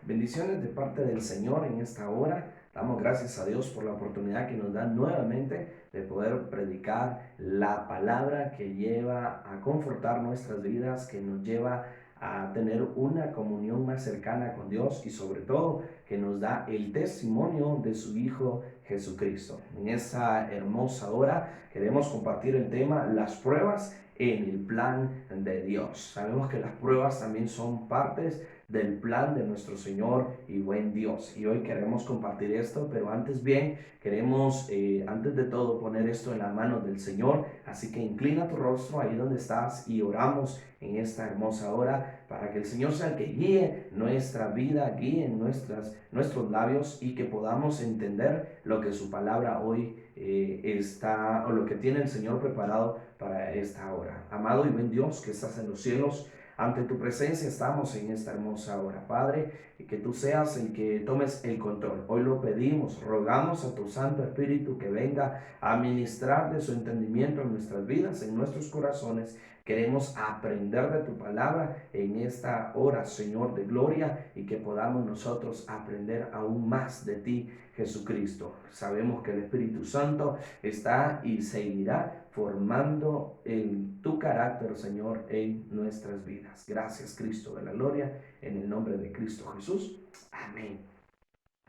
Bendiciones de parte del Señor en esta hora. Damos gracias a Dios por la oportunidad que nos da nuevamente de poder predicar la palabra que lleva a confortar nuestras vidas, que nos lleva a tener una comunión más cercana con Dios y sobre todo que nos da el testimonio de su Hijo Jesucristo. En esta hermosa hora queremos compartir el tema las pruebas en el plan de Dios. Sabemos que las pruebas también son partes del plan de nuestro Señor y buen Dios. Y hoy queremos compartir esto, pero antes bien, queremos, antes de todo, poner esto en las manos del Señor. Así que inclina tu rostro ahí donde estás y oramos en esta hermosa hora para que el Señor sea el que guíe nuestra vida, guíe nuestros labios y que podamos entender lo que su palabra hoy está, o lo que tiene el Señor preparado para esta hora. Amado y buen Dios que estás en los cielos, ante tu presencia estamos en esta hermosa hora, Padre, y que tú seas el que tomes el control. Hoy lo pedimos, rogamos a tu Santo Espíritu que venga a ministrar de su entendimiento en nuestras vidas, en nuestros corazones. Queremos aprender de tu palabra en esta hora, Señor de gloria, y que podamos nosotros aprender aún más de ti, Jesucristo. Sabemos que el Espíritu Santo está y seguirá formando en tu carácter, Señor, en nuestras vidas. Gracias, Cristo de la gloria, en el nombre de Cristo Jesús. Amén.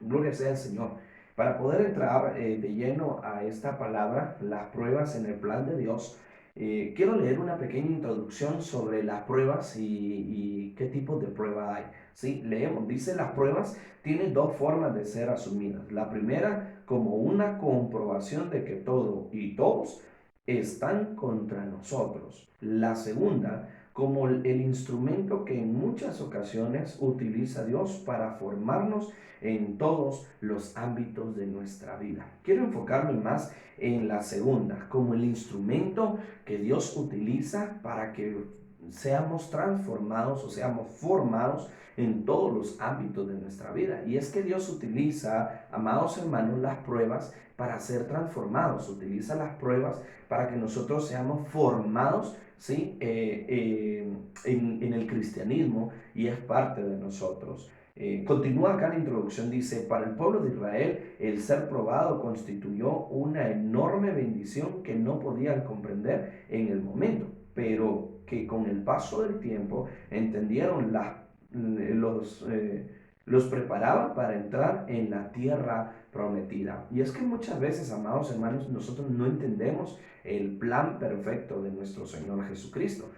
Gloria sea al Señor. Para poder entrar de lleno a esta palabra, las pruebas en el plan de Dios, quiero leer una pequeña introducción sobre las pruebas y qué tipo de prueba hay. Sí, leemos, dice las pruebas tienen dos formas de ser asumidas. La primera, como una comprobación de que todo y todos están contra nosotros. La segunda, como el instrumento que en muchas ocasiones utiliza Dios para formarnos en todos los ámbitos de nuestra vida. Quiero enfocarme más en la segunda, como el instrumento que Dios utiliza para que seamos transformados o seamos formados en todos los ámbitos de nuestra vida. Y es que Dios utiliza, amados hermanos, las pruebas para ser transformados, utiliza las pruebas para que nosotros seamos formados, ¿sí? En el cristianismo, y es parte de nosotros. Continúa acá la introducción, dice, para el pueblo de Israel el ser probado constituyó una enorme bendición que no podían comprender en el momento, pero que con el paso del tiempo entendieron los, los preparaba para entrar en la tierra prometida. Y es que muchas veces, amados hermanos, nosotros no entendemos el plan perfecto de nuestro Señor Jesucristo.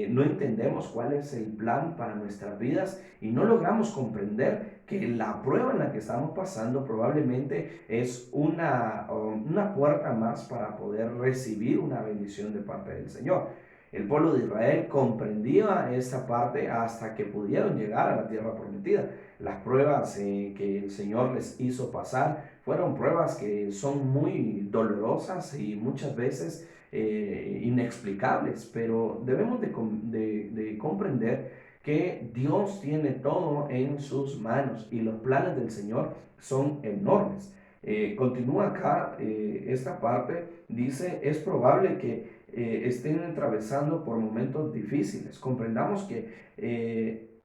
No entendemos cuál es el plan para nuestras vidas y no logramos comprender que la prueba en la que estamos pasando probablemente es una puerta más para poder recibir una bendición de parte del Señor. El pueblo de Israel comprendía esa parte hasta que pudieron llegar a la tierra prometida. Las pruebas que el Señor les hizo pasar fueron pruebas que son muy dolorosas y muchas veces inexplicables, pero debemos de comprender que Dios tiene todo en sus manos y los planes del Señor son enormes. Continúa acá esta parte, dice, es probable que estén atravesando por momentos difíciles. Comprendamos que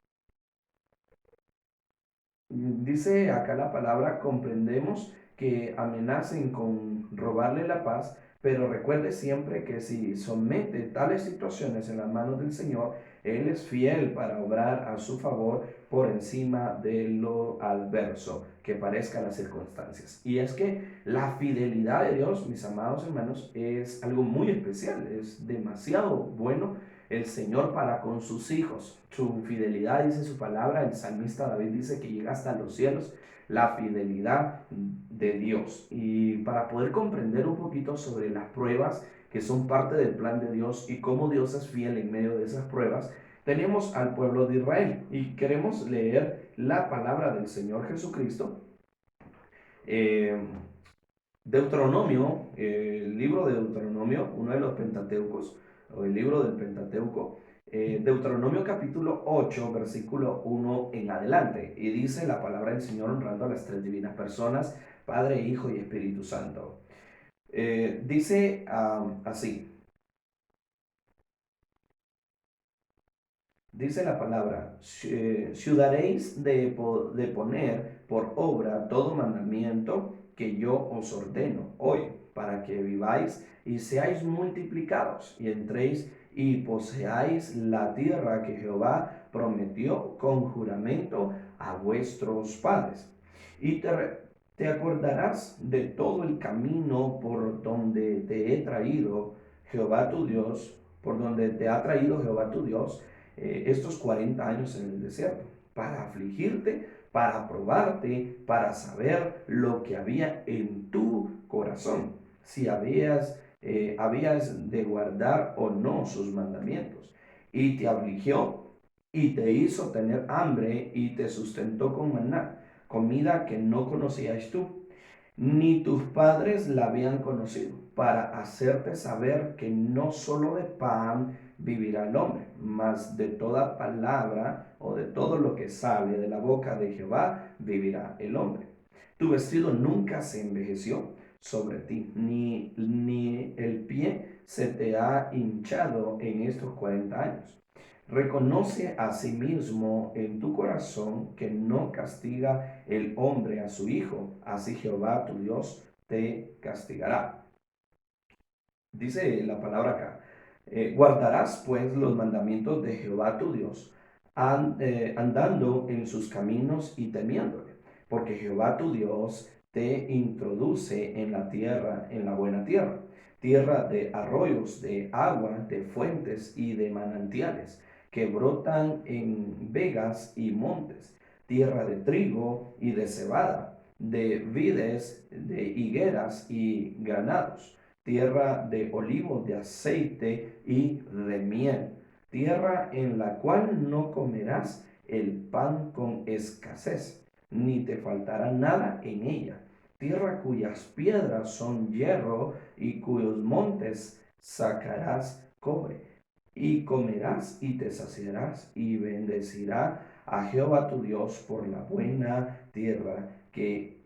dice acá la palabra, comprendemos que amenacen con robarle la paz, pero recuerde siempre que si somete tales situaciones en las manos del Señor, Él es fiel para obrar a su favor por encima de lo adverso que parezcan las circunstancias. Y es que la fidelidad de Dios, mis amados hermanos, es algo muy especial, es demasiado bueno el Señor para con sus hijos. Su fidelidad, dice su palabra, el salmista David dice que llega hasta los cielos, la fidelidad de Dios. Y para poder comprender un poquito sobre las pruebas que son parte del plan de Dios y cómo Dios es fiel en medio de esas pruebas, tenemos al pueblo de Israel y queremos leer la palabra del Señor Jesucristo. Eh, Deuteronomio, el libro de Deuteronomio, uno de los Pentateucos, o el libro del Pentateuco, Deuteronomio capítulo 8, versículo 1 en adelante, y dice la palabra del Señor honrando a las tres divinas personas, Padre, Hijo y Espíritu Santo. Dice así, dice la palabra, ciudaréis de poner por obra todo mandamiento que yo os ordeno hoy, para que viváis y seáis multiplicados y entréis y poseáis la tierra que Jehová prometió con juramento a vuestros padres. Y te acordarás de todo el camino por donde te he traído Jehová tu Dios, por donde te ha traído Jehová tu Dios estos 40 años en el desierto, para afligirte, para probarte, para saber lo que había en tu corazón, si habías de guardar o no sus mandamientos. Y te afligió y te hizo tener hambre y te sustentó con maná, comida que no conocías tú, ni tus padres la habían conocido, para hacerte saber que no solo de pan vivirá el hombre, mas de toda palabra o de todo lo que sale de la boca de Jehová vivirá el hombre. Tu vestido nunca se envejeció sobre ti, ni el pie se te ha hinchado en estos 40 años. Reconoce a sí mismo en tu corazón que no castiga el hombre a su hijo, así Jehová tu Dios te castigará. Dice la palabra acá, guardarás pues los mandamientos de Jehová tu Dios, andando en sus caminos y temiéndole, porque Jehová tu Dios te introduce en la tierra, en la buena tierra, tierra de arroyos, de agua, de fuentes y de manantiales, que brotan en vegas y montes, tierra de trigo y de cebada, de vides, de higueras y granados, tierra de olivos, de aceite y de miel, tierra en la cual no comerás el pan con escasez, ni te faltará nada en ella, tierra cuyas piedras son hierro y cuyos montes sacarás cobre, y comerás y te saciarás y bendecirá a Jehová tu Dios por la buena tierra que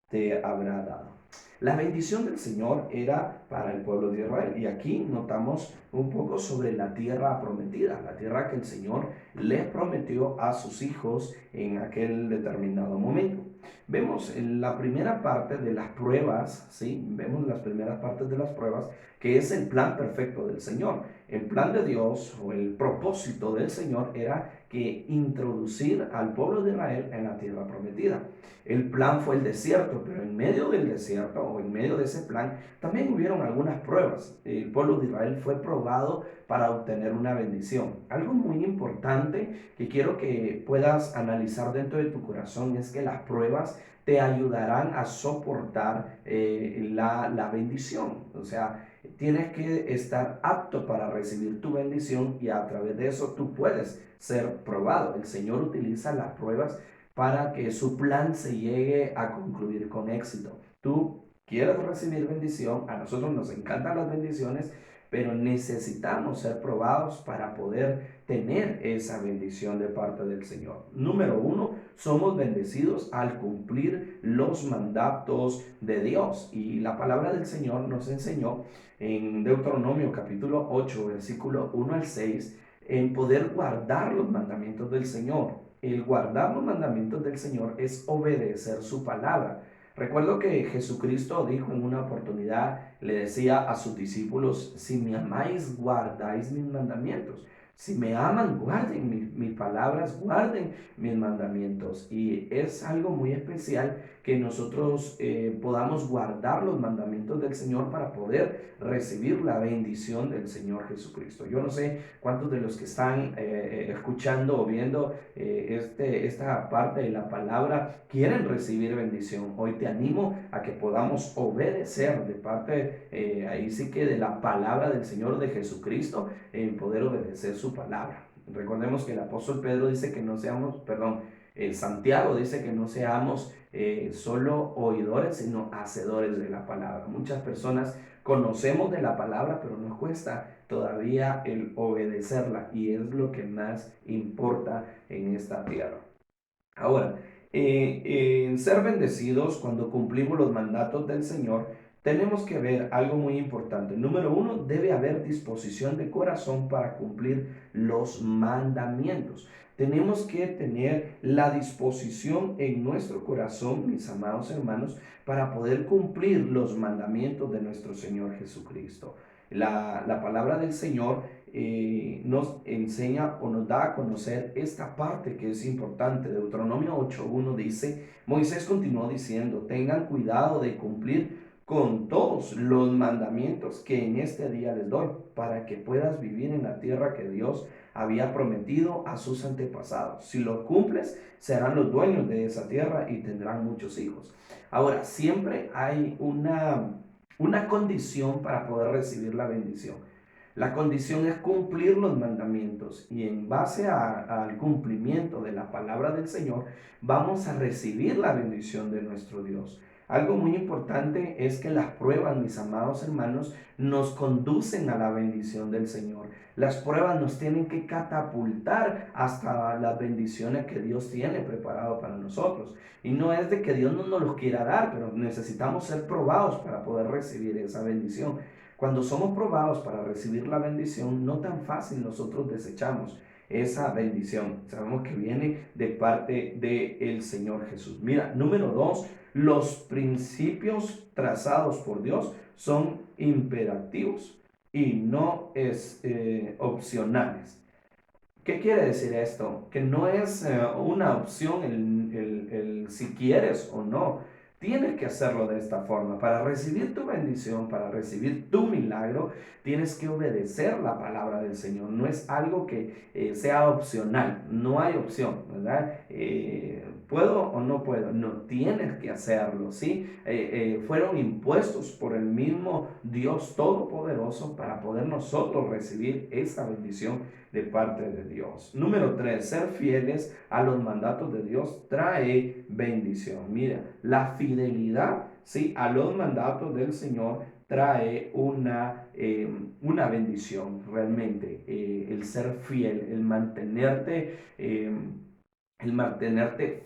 te habrá dado. La bendición del Señor era para el pueblo de Israel. Y aquí notamos un poco sobre la tierra prometida, la tierra que el Señor les prometió a sus hijos en aquel determinado momento. Vemos en la primera parte de las pruebas, ¿sí? Vemos las primeras partes de las pruebas, que es el plan perfecto del Señor. El plan de Dios o el propósito del Señor era que introducir al pueblo de Israel en la tierra prometida. El plan fue el desierto, pero en medio del desierto o en medio de ese plan también hubieron algunas pruebas. El pueblo de Israel fue probado para obtener una bendición. Algo muy importante que quiero que puedas analizar dentro de tu corazón es que las pruebas te ayudarán a soportar la bendición. O sea, tienes que estar apto para recibir tu bendición y a través de eso tú puedes ser probado. El Señor utiliza las pruebas para que su plan se llegue a concluir con éxito. Tú quieres recibir bendición, a nosotros nos encantan las bendiciones, pero necesitamos ser probados para poder tener esa bendición de parte del Señor. Número uno, somos bendecidos al cumplir los mandatos de Dios. Y la palabra del Señor nos enseñó en Deuteronomio capítulo 8, versículo 1 al 6, en poder guardar los mandamientos del Señor. El guardar los mandamientos del Señor es obedecer su palabra. Recuerdo que Jesucristo dijo en una oportunidad, le decía a sus discípulos, si me amáis, guardáis mis mandamientos. Si me aman, guarden mis palabras, guarden mis mandamientos. Y es algo muy especial que nosotros podamos guardar los mandamientos del Señor para poder recibir la bendición del Señor Jesucristo. Yo no sé cuántos de los que están escuchando o viendo esta parte de la palabra quieren recibir bendición. Hoy te animo a que podamos obedecer de parte, ahí sí que de la palabra del Señor de Jesucristo, en poder obedecer su palabra. Recordemos que el apóstol Pedro dice que no seamos, perdón, Santiago dice que no seamos solo oidores, sino hacedores de la palabra. Muchas personas conocemos de la palabra, pero nos cuesta todavía el obedecerla y es lo que más importa en esta tierra. Ahora, en ser bendecidos cuando cumplimos los mandatos del Señor, tenemos que ver algo muy importante. Número uno, debe haber disposición de corazón para cumplir los mandamientos. Tenemos que tener la disposición en nuestro corazón, mis amados hermanos, para poder cumplir los mandamientos de nuestro Señor Jesucristo. La palabra del Señor nos enseña o nos da a conocer esta parte que es importante. Deuteronomio 8:1 dice, Moisés continuó diciendo, tengan cuidado de cumplir con todos los mandamientos que en este día les doy, para que puedas vivir en la tierra que Dios había prometido a sus antepasados. Si lo cumples, serán los dueños de esa tierra y tendrán muchos hijos. Ahora, siempre hay una condición para poder recibir la bendición. La condición es cumplir los mandamientos y en base al cumplimiento de la palabra del Señor vamos a recibir la bendición de nuestro Dios. Algo muy importante es que las pruebas, mis amados hermanos, nos conducen a la bendición del Señor. Las pruebas nos tienen que catapultar hasta las bendiciones que Dios tiene preparado para nosotros. Y no es de que Dios no nos los quiera dar, pero necesitamos ser probados para poder recibir esa bendición. Cuando somos probados para recibir la bendición, no tan fácil nosotros desechamos esa bendición. Sabemos que viene de parte del Señor Jesús. Mira, número dos, los principios trazados por Dios son imperativos y no opcionales. ¿Qué quiere decir esto? Que no es una opción el si quieres o no. Tienes que hacerlo de esta forma. Para recibir tu bendición, para recibir tu milagro, tienes que obedecer la palabra del Señor. No es algo que sea opcional. No hay opción, ¿verdad? ¿Puedo o no puedo? No, tienes que hacerlo, ¿sí? Fueron impuestos por el mismo Dios Todopoderoso para poder nosotros recibir esa bendición de parte de Dios. Número 3, ser fieles a los mandatos de Dios trae bendición. Mira, la fidelidad, ¿sí?, a los mandatos del Señor trae una bendición realmente. El ser fiel, el mantenerte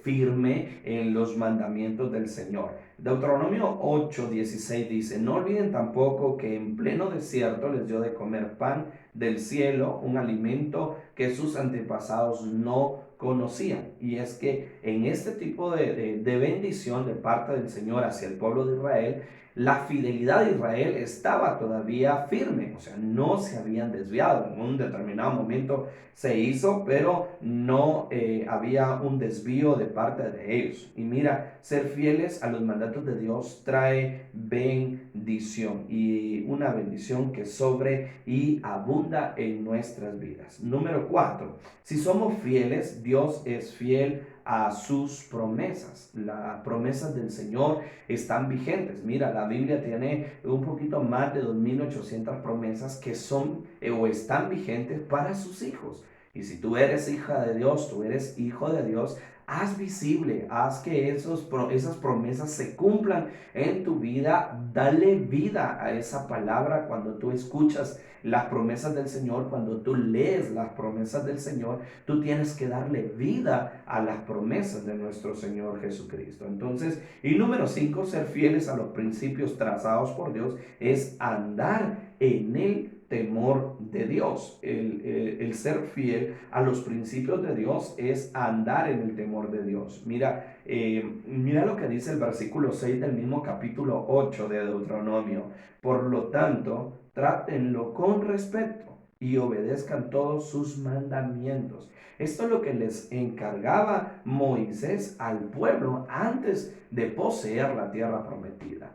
firme en los mandamientos del Señor. Deuteronomio 8:16 dice, no olviden tampoco que en pleno desierto les dio de comer pan del cielo, un alimento que sus antepasados no conocían. Y es que en este tipo de bendición de parte del Señor hacia el pueblo de Israel, la fidelidad de Israel estaba todavía firme, o sea, no se habían desviado. En un determinado momento se hizo, pero no había un desvío de parte de ellos. Y mira, ser fieles a los mandatos de Dios trae bendición y una bendición que sobre y abunda en nuestras vidas. Número 4, si somos fieles, Dios es fiel a sus promesas. Las promesas del Señor están vigentes. Mira, la Biblia tiene un poquito más de 2800 promesas que son o están vigentes para sus hijos. Y si tú eres hija de Dios, tú eres hijo de Dios, haz visible, haz que esas promesas se cumplan en tu vida. Dale vida a esa palabra cuando tú escuchas las promesas del Señor, cuando tú lees las promesas del Señor, tú tienes que darle vida a las promesas de nuestro Señor Jesucristo. Entonces, y número 5, ser fieles a los principios trazados por Dios es andar en el temor de Dios. El ser fiel a los principios de Dios es andar en el temor de Dios. Mira lo que dice el versículo 6 del mismo capítulo 8 de Deuteronomio. Por lo tanto, trátenlo con respeto y obedezcan todos sus mandamientos. Esto es lo que les encargaba Moisés al pueblo antes de poseer la tierra prometida.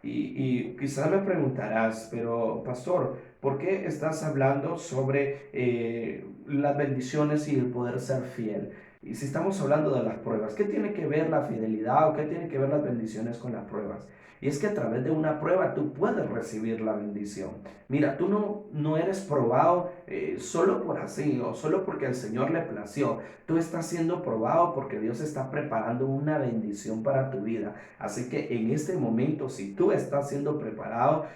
Y quizás me preguntarás, pero pastor, ¿por qué estás hablando sobre las bendiciones y el poder ser fiel? Y si estamos hablando de las pruebas, ¿qué tiene que ver la fidelidad o qué tiene que ver las bendiciones con las pruebas? Y es que a través de una prueba tú puedes recibir la bendición. Mira, tú no eres probado solo por así o solo porque el Señor le plació. Tú estás siendo probado porque Dios está preparando una bendición para tu vida. Así que en este momento, si tú estás siendo preparado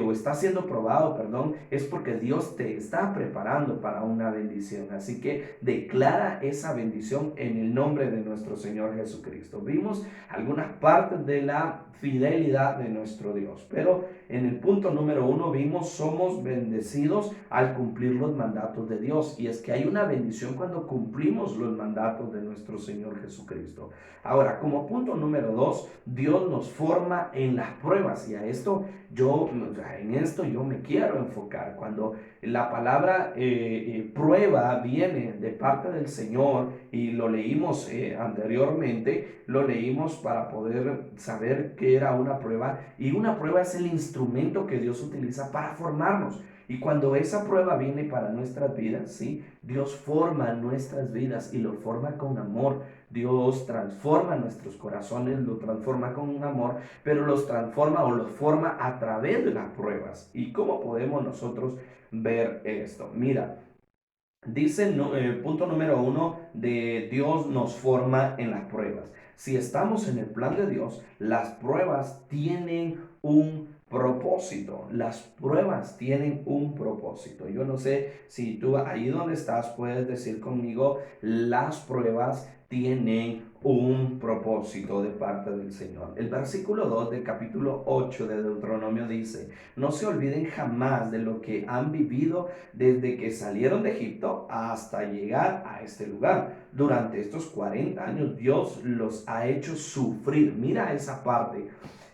o estás siendo probado, perdón, es porque Dios te está preparando para una bendición. Así que declara esa bendición bendición en el nombre de nuestro Señor Jesucristo. Vimos algunas partes de la fidelidad de nuestro Dios, pero en el punto número 1 vimos somos bendecidos al cumplir los mandatos de Dios, y es que hay una bendición cuando cumplimos los mandatos de nuestro Señor Jesucristo. Ahora, como punto número 2, Dios nos forma en las pruebas, y en esto yo me quiero enfocar. Cuando la palabra prueba viene de parte del Señor, y lo leímos anteriormente, lo leímos para poder saber qué era una prueba, y una prueba es el instrumento que Dios utiliza para formarnos. Y cuando esa prueba viene para nuestras vidas, ¿sí? Dios forma nuestras vidas y lo forma con amor. Dios transforma nuestros corazones, lo transforma con un amor, pero los transforma o los forma a través de las pruebas. ¿Y cómo podemos nosotros ver esto? Mira, dice punto número 1 de Dios nos forma en las pruebas. Si estamos en el plan de Dios, las pruebas tienen un propósito. Las pruebas tienen un propósito. Yo no sé si tú ahí donde estás puedes decir conmigo, las pruebas tienen un propósito de parte del Señor. El versículo 2 del capítulo 8 de Deuteronomio dice: no se olviden jamás de lo que han vivido desde que salieron de Egipto hasta llegar a este lugar. Durante estos 40 años Dios los ha hecho sufrir. Mira esa parte.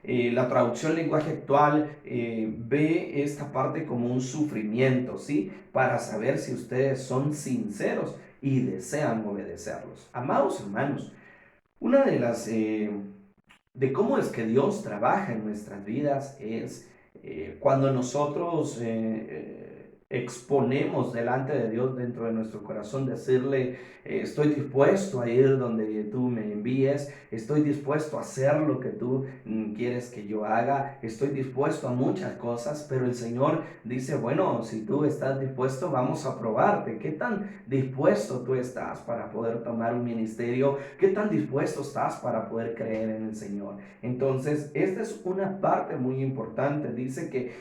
La traducción lenguaje actual ve esta parte como un sufrimiento, ¿sí? Para saber si ustedes son sinceros y desean obedecerlos. Amados hermanos, una de cómo es que Dios trabaja en nuestras vidas es cuando nosotros exponemos delante de Dios dentro de nuestro corazón, decirle, estoy dispuesto a ir donde tú me envíes, estoy dispuesto a hacer lo que tú quieres que yo haga, estoy dispuesto a muchas cosas, pero el Señor dice, bueno, si tú estás dispuesto, vamos a probarte. ¿Qué tan dispuesto tú estás para poder tomar un ministerio? ¿Qué tan dispuesto estás para poder creer en el Señor? Entonces, esta es una parte muy importante. Dice que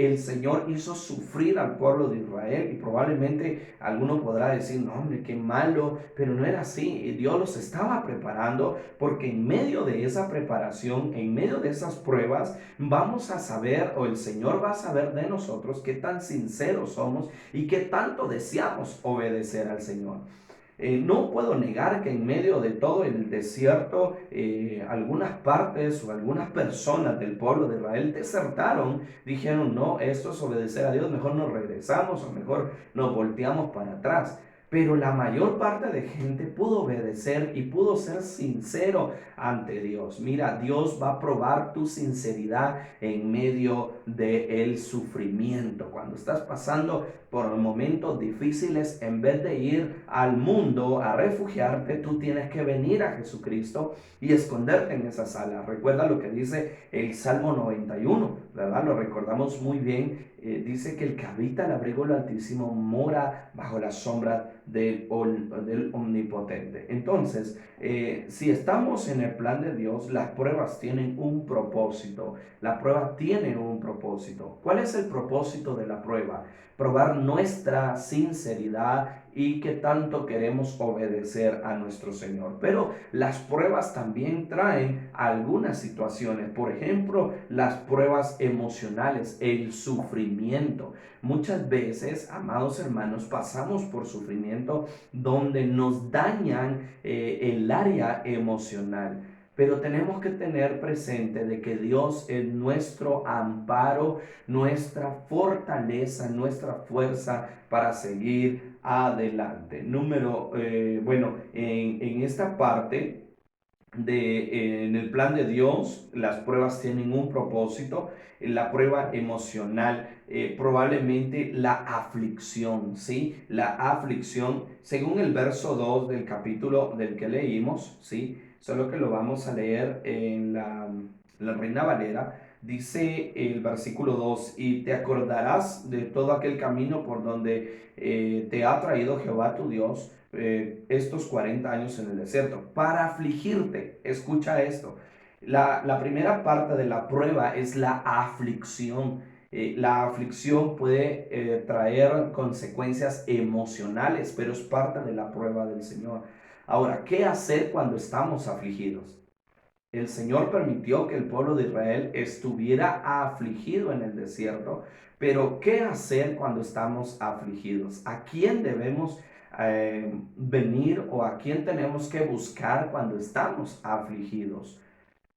el Señor hizo sufrir al pueblo de Israel, y probablemente alguno podrá decir, no hombre, qué malo, pero no era así. Dios los estaba preparando, porque en medio de esa preparación, en medio de esas pruebas, vamos a saber, o el Señor va a saber de nosotros qué tan sinceros somos y qué tanto deseamos obedecer al Señor. No puedo negar que en medio de todo el desierto, algunas partes o algunas personas del pueblo de Israel desertaron, dijeron, no, esto es obedecer a Dios, mejor nos regresamos o mejor nos volteamos para atrás. Pero la mayor parte de gente pudo obedecer y pudo ser sincero ante Dios. Mira, Dios va a probar tu sinceridad en medio del sufrimiento. Cuando estás pasando por momentos difíciles, en vez de ir al mundo a refugiarte, tú tienes que venir a Jesucristo y esconderte en esa sala. Recuerda lo que dice el Salmo 91, ¿verdad? Lo recordamos muy bien. Dice que el que habita el abrigo del Altísimo mora bajo la sombra del Omnipotente. Entonces, si estamos en el plan de Dios, las pruebas tienen un propósito. La prueba tiene un propósito. ¿Cuál es el propósito de la prueba? Probar nuestra sinceridad y qué tanto queremos obedecer a nuestro Señor. Pero las pruebas también traen algunas situaciones. Por ejemplo, las pruebas emocionales, el sufrimiento. Muchas veces, amados hermanos, pasamos por sufrimiento donde nos dañan el área emocional. Pero tenemos que tener presente de que Dios es nuestro amparo, nuestra fortaleza, nuestra fuerza para seguir adelante. En esta parte en el plan de Dios, las pruebas tienen un propósito. La prueba emocional, probablemente la aflicción, ¿sí? La aflicción, según el verso 2 del capítulo del que leímos, ¿sí? Solo que lo vamos a leer en la Reina Valera. Dice el versículo 2, y te acordarás de todo aquel camino por donde te ha traído Jehová tu Dios estos 40 años en el desierto, para afligirte. Escucha esto. La primera parte de la prueba es la aflicción. La aflicción puede traer consecuencias emocionales, pero es parte de la prueba del Señor. Ahora, ¿qué hacer cuando estamos afligidos? El Señor permitió que el pueblo de Israel estuviera afligido en el desierto, pero ¿qué hacer cuando estamos afligidos? ¿A quién debemos venir o a quién tenemos que buscar cuando estamos afligidos?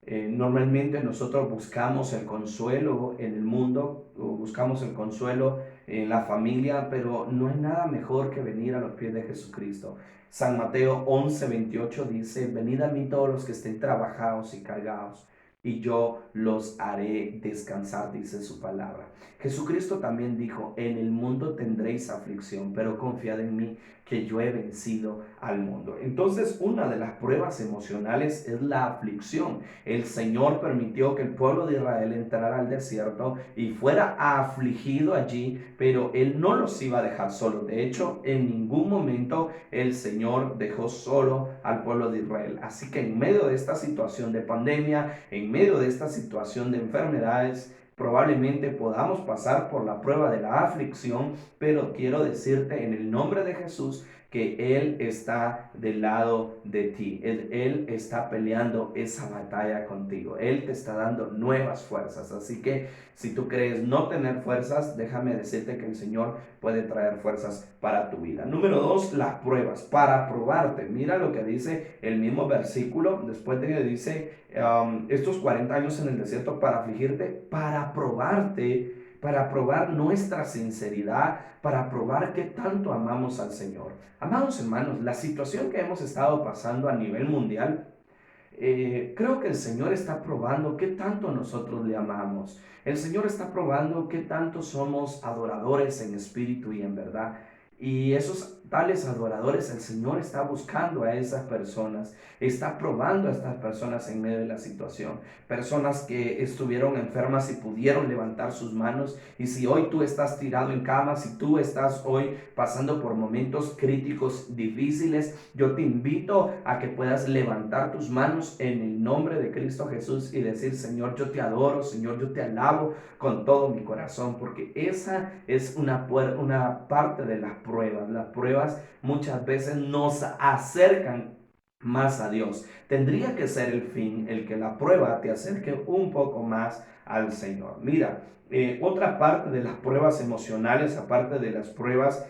Normalmente nosotros buscamos el consuelo en el mundo, o buscamos el consuelo en la familia, pero no hay nada mejor que venir a los pies de Jesucristo. San Mateo 11:28 dice, venid a mí todos los que estén trabajados y cargados, y yo los haré descansar, dice su palabra. Jesucristo también dijo, en el mundo tendréis aflicción, pero confiad en mí, que yo he vencido al mundo. Entonces, una de las pruebas emocionales es la aflicción. El Señor permitió que el pueblo de Israel entrara al desierto y fuera afligido allí, pero Él no los iba a dejar solos. De hecho, en ningún momento el Señor dejó solo al pueblo de Israel. Así que en medio de esta situación de pandemia, en medio de esta situación de enfermedades, probablemente podamos pasar por la prueba de la aflicción, pero quiero decirte en el nombre de Jesús que Él está del lado de ti. Él está peleando esa batalla contigo. Él te está dando nuevas fuerzas. Así que si tú crees no tener fuerzas, déjame decirte que el Señor puede traer fuerzas para tu vida. Número 2, las pruebas. Para probarte. Mira lo que dice el mismo versículo. Después de que dice, estos 40 años en el desierto para afligirte, para probarte, para probar nuestra sinceridad, para probar qué tanto amamos al Señor. Amados hermanos, la situación que hemos estado pasando a nivel mundial, creo que el Señor está probando qué tanto nosotros le amamos. El Señor está probando qué tanto somos adoradores en espíritu y en verdad. Y esos tales adoradores, el Señor está buscando a esas personas, está probando a estas personas en medio de la situación. Personas que estuvieron enfermas y pudieron levantar sus manos. Y si hoy tú estás tirado en cama, si tú estás hoy pasando por momentos críticos, difíciles, yo te invito a que puedas levantar tus manos en el nombre de Cristo Jesús y decir, Señor, yo te adoro, Señor, yo te alabo con todo mi corazón, porque esa es una parte de las pruebas. Las pruebas muchas veces nos acercan más a Dios. Tendría que ser el fin, el que la prueba te acerque un poco más al Señor. Mira, otra parte de las pruebas emocionales, aparte de las pruebas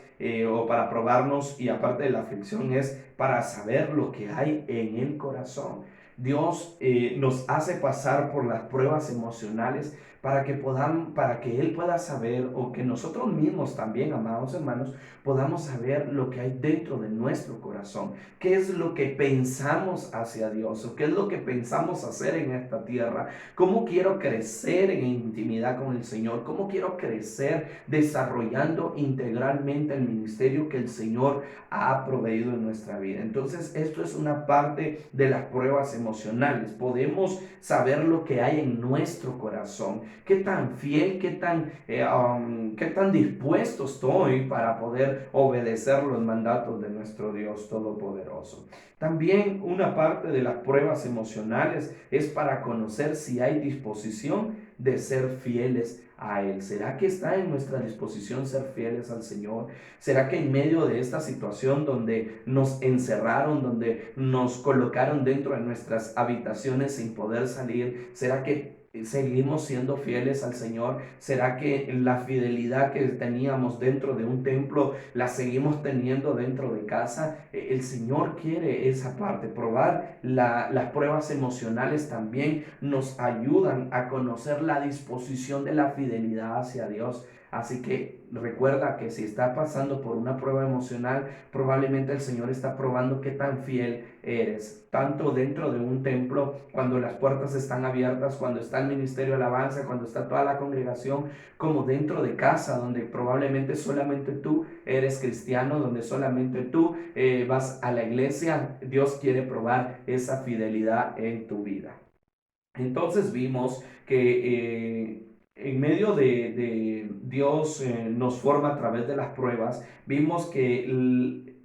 o para probarnos y aparte de la aflicción, es para saber lo que hay en el corazón. Dios nos hace pasar por las pruebas emocionales para que Él pueda saber, o que nosotros mismos también, amados hermanos, podamos saber lo que hay dentro de nuestro corazón, qué es lo que pensamos hacia Dios, o qué es lo que pensamos hacer en esta tierra, cómo quiero crecer en intimidad con el Señor, cómo quiero crecer desarrollando integralmente el ministerio que el Señor ha proveído en nuestra vida. Entonces, esto es una parte de las pruebas emocionales. Podemos saber lo que hay en nuestro corazón, qué tan fiel, qué tan dispuesto estoy para poder obedecer los mandatos de nuestro Dios Todopoderoso. También una parte de las pruebas emocionales es para conocer si hay disposición de ser fieles a Él. ¿Será que está en nuestra disposición ser fieles al Señor? ¿Será que en medio de esta situación donde nos encerraron, donde nos colocaron dentro de nuestras habitaciones sin poder salir, será que seguimos siendo fieles al Señor? ¿Será que la fidelidad que teníamos dentro de un templo la seguimos teniendo dentro de casa? El Señor quiere esa parte. Probar las pruebas emocionales también nos ayudan a conocer la disposición de la fidelidad hacia Dios. Así que recuerda que si está pasando por una prueba emocional, probablemente el Señor está probando qué tan fiel eres, tanto dentro de un templo, cuando las puertas están abiertas, cuando está el ministerio de alabanza, cuando está toda la congregación, como dentro de casa, donde probablemente solamente tú eres cristiano, donde solamente tú vas a la iglesia. Dios quiere probar esa fidelidad en tu vida. Entonces vimos que en medio de Dios nos forma a través de las pruebas. Vimos que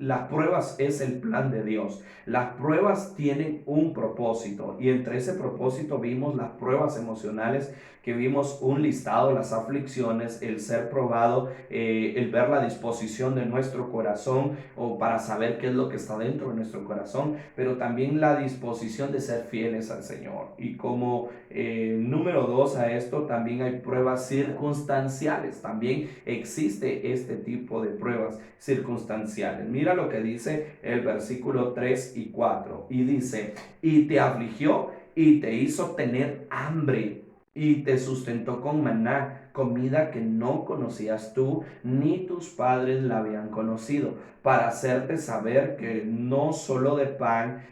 las pruebas es el plan de Dios. Las pruebas tienen un propósito y entre ese propósito vimos las pruebas emocionales, que vimos un listado, las aflicciones, el ser probado, el ver la disposición de nuestro corazón o para saber qué es lo que está dentro de nuestro corazón, pero también la disposición de ser fieles al Señor. Y como número dos a esto, también hay pruebas circunstanciales. También existe este tipo de pruebas circunstanciales. Mira lo que dice el versículo 3 y 4. Y dice, y te afligió y te hizo tener hambre y te sustentó con maná, comida que no conocías tú ni tus padres la habían conocido, para hacerte saber que no solo de pan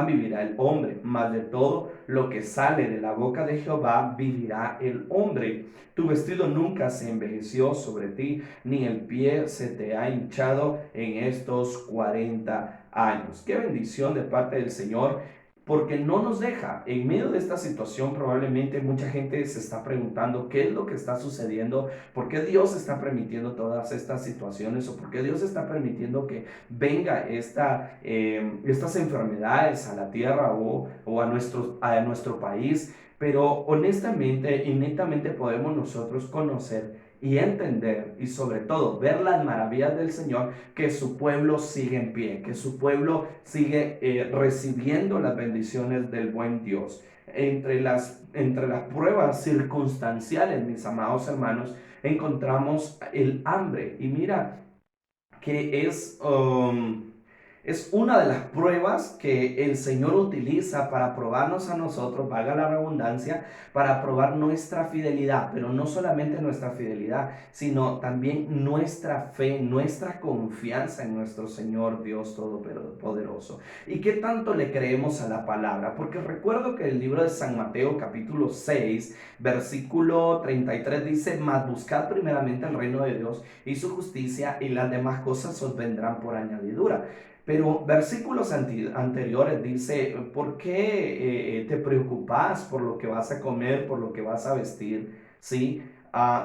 vivirá el hombre, mas de todo lo que sale de la boca de Jehová vivirá el hombre. Tu vestido nunca se envejeció sobre ti, ni el pie se te ha hinchado en estos 40 años. Qué bendición de parte del Señor, porque no nos deja. En medio de esta situación probablemente mucha gente se está preguntando qué es lo que está sucediendo, por qué Dios está permitiendo todas estas situaciones o por qué Dios está permitiendo que venga estas enfermedades a la tierra o a nuestro país. Pero honestamente y netamente podemos nosotros conocer y entender y sobre todo ver las maravillas del Señor, que su pueblo sigue en pie, que su pueblo sigue recibiendo las bendiciones del buen Dios. Entre las pruebas circunstanciales, mis amados hermanos, encontramos el hambre. Y mira que es una de las pruebas que el Señor utiliza para probarnos a nosotros, valga la redundancia, para probar nuestra fidelidad, pero no solamente nuestra fidelidad, sino también nuestra fe, nuestra confianza en nuestro Señor Dios Todopoderoso. ¿Y qué tanto le creemos a la palabra? Porque recuerdo que el libro de San Mateo capítulo 6, versículo 33 dice, mas buscad primeramente el reino de Dios y su justicia, y las demás cosas os vendrán por añadidura. Pero versículos anteriores dice, ¿por qué te preocupas por lo que vas a comer, por lo que vas a vestir? ¿Sí?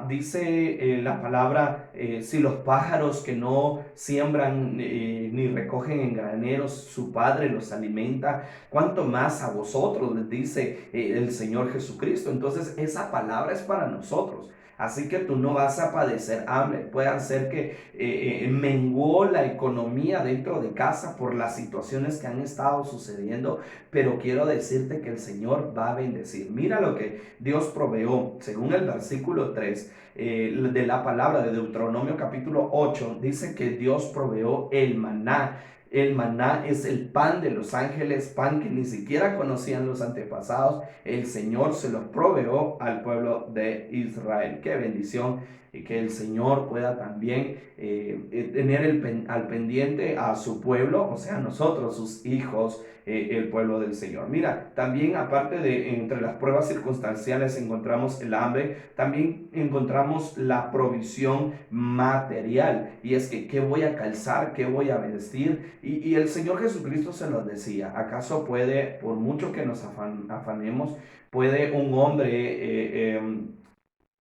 Dice la palabra, si los pájaros que no siembran ni recogen en graneros, su Padre los alimenta, ¿cuánto más a vosotros? Les dice el Señor Jesucristo. Entonces esa palabra es para nosotros. Así que tú no vas a padecer hambre. Puede ser que menguó la economía dentro de casa por las situaciones que han estado sucediendo, pero quiero decirte que el Señor va a bendecir. Mira lo que Dios proveó, según el versículo 3 de la palabra de Deuteronomio capítulo 8, dice que Dios proveó el maná. El maná es el pan de los ángeles, pan que ni siquiera conocían los antepasados. El Señor se los proveó al pueblo de Israel. Qué bendición, y que el Señor pueda también tener al pendiente a su pueblo, o sea, nosotros, sus hijos, el pueblo del Señor. Mira, también aparte de entre las pruebas circunstanciales encontramos el hambre, también encontramos la provisión material. Y es que, ¿qué voy a calzar? ¿Qué voy a vestir? Y el Señor Jesucristo se los decía, ¿acaso puede, por mucho que nos afanemos, puede un hombre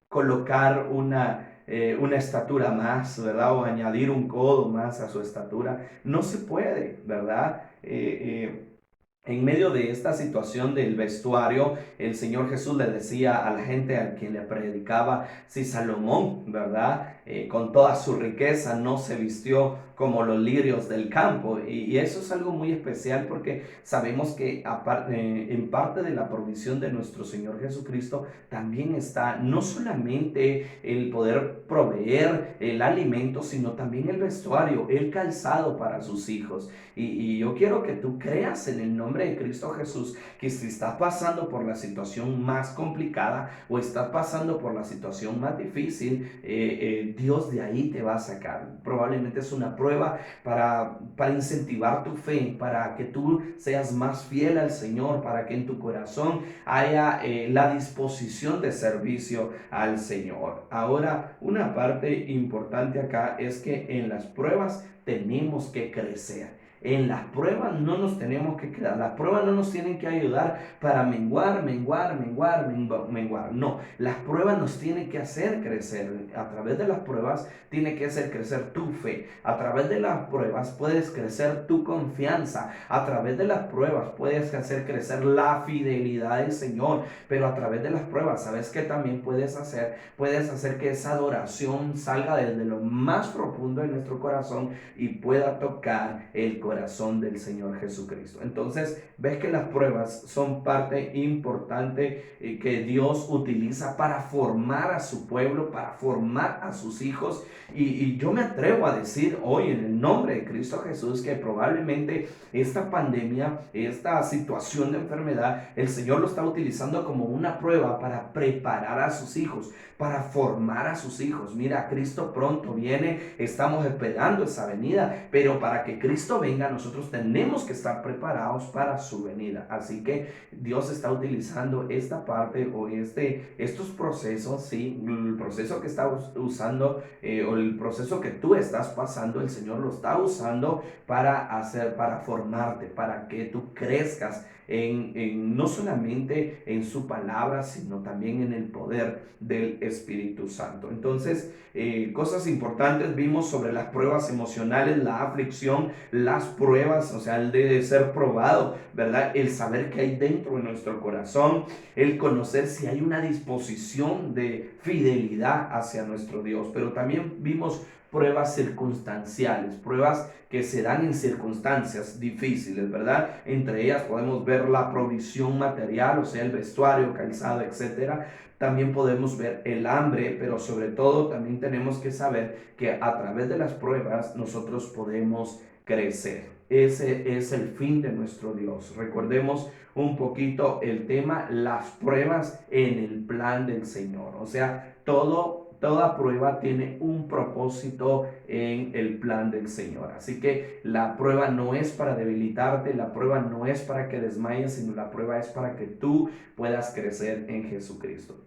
colocar una estatura más, ¿verdad? O añadir un codo más a su estatura? No se puede, ¿verdad? En medio de esta situación del vestuario, el Señor Jesús le decía a la gente a quien le predicaba, si Salomón, ¿verdad? Con toda su riqueza no se vistió como los lirios del campo. Y eso es algo muy especial porque sabemos que en parte de la provisión de nuestro Señor Jesucristo también está no solamente el poder proveer el alimento, sino también el vestuario, el calzado para sus hijos. Y yo quiero que tú creas en el nombre de Cristo Jesús que si estás pasando por la situación más complicada o estás pasando por la situación más difícil, Dios de ahí te va a sacar. Probablemente es una prueba para incentivar tu fe, para que tú seas más fiel al Señor, para que en tu corazón haya la disposición de servicio al Señor. Ahora, una parte importante acá es que en las pruebas tenemos que crecer. En las pruebas no nos tenemos que quedar. Las pruebas no nos tienen que ayudar para menguar. No, las pruebas nos tienen que hacer crecer. A través de las pruebas tiene que hacer crecer tu fe. A través de las pruebas puedes crecer tu confianza. A través de las pruebas puedes hacer crecer la fidelidad del Señor. Pero a través de las pruebas, ¿sabes qué también puedes hacer? Puedes hacer que esa adoración salga desde lo más profundo de nuestro corazón y pueda tocar el corazón del Señor Jesucristo. Entonces, ves que las pruebas son parte importante que Dios utiliza para formar a su pueblo, para formar a sus hijos. Y yo me atrevo a decir hoy en el nombre de Cristo Jesús que probablemente esta pandemia, esta situación de enfermedad, el Señor lo está utilizando como una prueba para preparar a sus hijos, para formar a sus hijos. Mira, Cristo pronto viene, estamos esperando esa venida, pero para que Cristo venga nosotros tenemos que estar preparados para su venida. Así que Dios está utilizando esta parte o estos procesos, sí, el proceso que está usando o el proceso que tú estás pasando, el Señor lo está usando para formarte, para que tú crezcas no solamente en su palabra, sino también en el poder del Espíritu Santo. Entonces, cosas importantes vimos sobre las pruebas emocionales, la aflicción, las pruebas, o sea, el de ser probado, ¿verdad? El saber qué hay dentro de nuestro corazón, el conocer si hay una disposición de fidelidad hacia nuestro Dios, pero también vimos pruebas circunstanciales, pruebas que se dan en circunstancias difíciles, ¿verdad? Entre ellas podemos ver la provisión material, o sea, el vestuario, calzado, etcétera. También podemos ver el hambre, pero sobre todo también tenemos que saber que a través de las pruebas nosotros podemos crecer. Ese es el fin de nuestro Dios. Recordemos un poquito el tema, las pruebas en el plan del Señor. O sea, toda prueba tiene un propósito en el plan del Señor. Así que la prueba no es para debilitarte, la prueba no es para que desmayes, sino la prueba es para que tú puedas crecer en Jesucristo.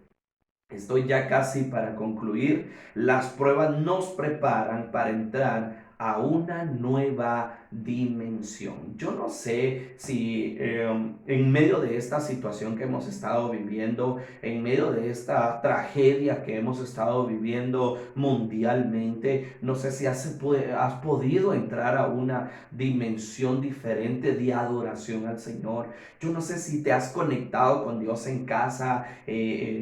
Estoy ya casi para concluir. Las pruebas nos preparan para entrar a una nueva dimensión. Yo no sé si en medio de esta situación que hemos estado viviendo, en medio de esta tragedia que hemos estado viviendo mundialmente, no sé si has podido entrar a una dimensión diferente de adoración al Señor. Yo no sé si te has conectado con Dios en casa,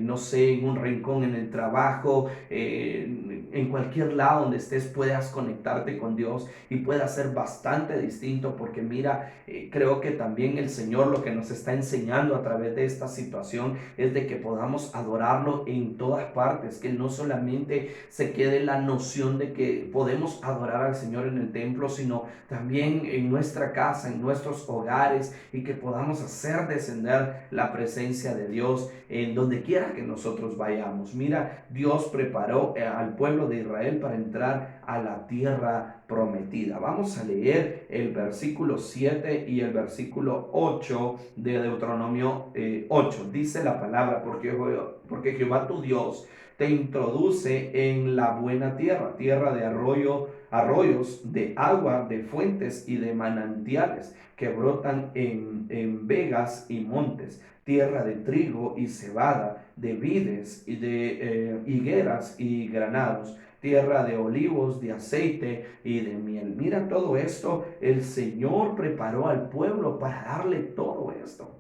no sé, en un rincón en el trabajo, en cualquier lado donde estés puedas conectarte con Dios y pueda ser bastante distinto, porque mira, creo que también el Señor lo que nos está enseñando a través de esta situación es de que podamos adorarlo en todas partes, que no solamente se quede la noción de que podemos adorar al Señor en el templo, sino también en nuestra casa, en nuestros hogares, y que podamos hacer descender la presencia de Dios en donde quiera que nosotros vayamos. Mira, Dios preparó al pueblo de Israel para entrar a la tierra prometida. Vamos a leer el versículo 7 y el versículo 8 de Deuteronomio 8. Dice la palabra, porque Jehová tu Dios te introduce en la buena tierra, tierra de arroyos, de agua, de fuentes y de manantiales que brotan en vegas y montes, tierra de trigo y cebada, de vides y de higueras y granados, tierra de olivos, de aceite y de miel. Mira todo esto, el Señor preparó al pueblo para darle todo esto.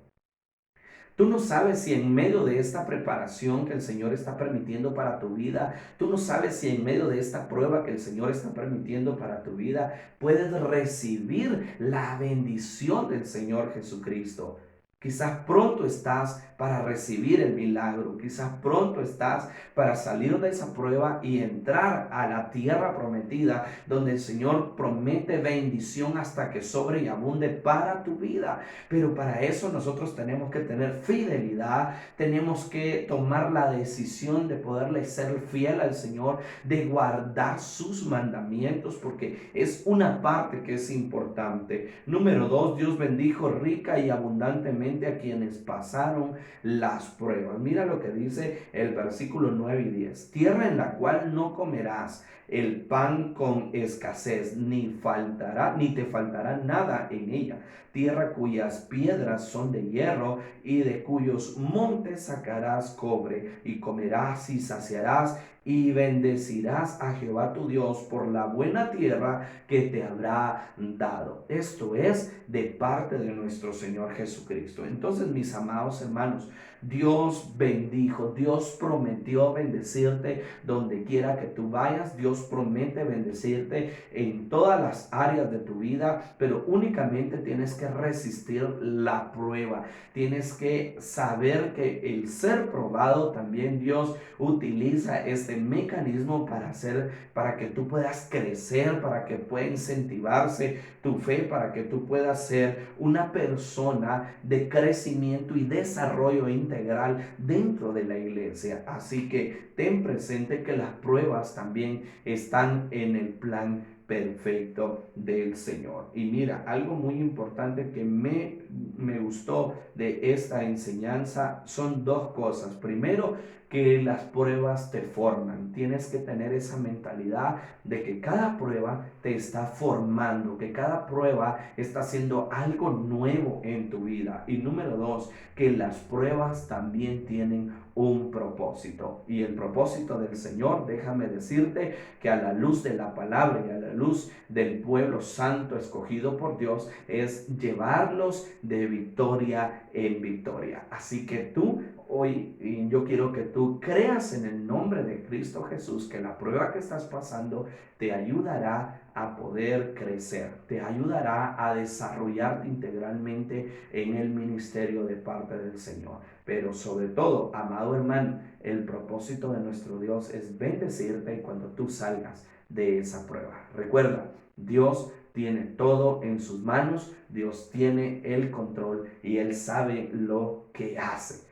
Tú no sabes si en medio de esta preparación que el Señor está permitiendo para tu vida, tú no sabes si en medio de esta prueba que el Señor está permitiendo para tu vida, puedes recibir la bendición del Señor Jesucristo. Quizás pronto estás para recibir el milagro, quizás pronto estás para salir de esa prueba y entrar a la tierra prometida, donde el Señor promete bendición hasta que sobre y abunde para tu vida. Pero para eso nosotros tenemos que tener fidelidad, tenemos que tomar la decisión de poderle ser fiel al Señor, de guardar sus mandamientos, porque es una parte que es importante. Número 2, Dios bendijo rica y abundantemente solamente a quienes pasaron las pruebas. Mira lo que dice el versículo 9 y 10. Tierra en la cual no comerás el pan con escasez, ni te faltará nada en ella. Tierra cuyas piedras son de hierro y de cuyos montes sacarás cobre, y comerás y saciarás y bendecirás a Jehová tu Dios por la buena tierra que te habrá dado. Esto es de parte de nuestro Señor Jesucristo. Entonces, mis amados hermanos, Dios bendijo, Dios prometió bendecirte donde quiera que tú vayas. Dios promete bendecirte en todas las áreas de tu vida, pero únicamente tienes que resistir la prueba. Tienes que saber que el ser probado también Dios utiliza este mecanismo para que tú puedas crecer, para que pueda incentivarse tu fe, para que tú puedas ser una persona de crecimiento y desarrollo integral dentro de la iglesia. Así que ten presente que las pruebas también están en el plan perfecto del Señor. Y mira, algo muy importante que me gustó de esta enseñanza son dos cosas. Primero, que las pruebas te forman. Tienes que tener esa mentalidad de que cada prueba te está formando, que cada prueba está haciendo algo nuevo en tu vida. Y número dos, que las pruebas también tienen un propósito. Y el propósito del Señor, déjame decirte que a la luz de la palabra y a la luz del pueblo santo escogido por Dios, es llevarlos de victoria en victoria. Así que tú hoy yo quiero que tú creas en el nombre de Cristo Jesús, que la prueba que estás pasando te ayudará a poder crecer, te ayudará a desarrollarte integralmente en el ministerio de parte del Señor. Pero sobre todo, amado hermano, el propósito de nuestro Dios es bendecirte cuando tú salgas de esa prueba. Recuerda, Dios tiene todo en sus manos, Dios tiene el control y Él sabe lo que hace.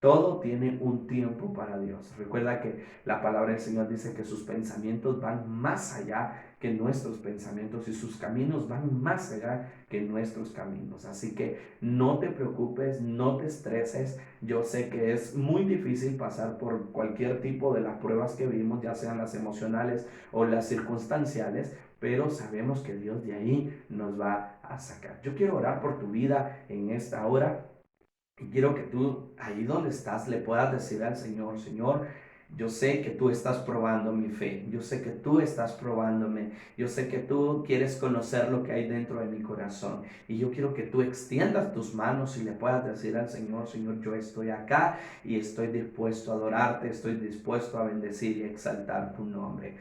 Todo tiene un tiempo para Dios. Recuerda que la palabra del Señor dice que sus pensamientos van más allá que nuestros pensamientos y sus caminos van más allá que nuestros caminos. Así que no te preocupes, no te estreses. Yo sé que es muy difícil pasar por cualquier tipo de las pruebas que vimos, ya sean las emocionales o las circunstanciales, pero sabemos que Dios de ahí nos va a sacar. Yo quiero orar por tu vida en esta hora. Y quiero que tú, ahí donde estás, le puedas decir al Señor, Señor, yo sé que tú estás probando mi fe, yo sé que tú estás probándome, yo sé que tú quieres conocer lo que hay dentro de mi corazón. Y yo quiero que tú extiendas tus manos y le puedas decir al Señor, Señor, yo estoy acá y estoy dispuesto a adorarte, estoy dispuesto a bendecir y exaltar tu nombre.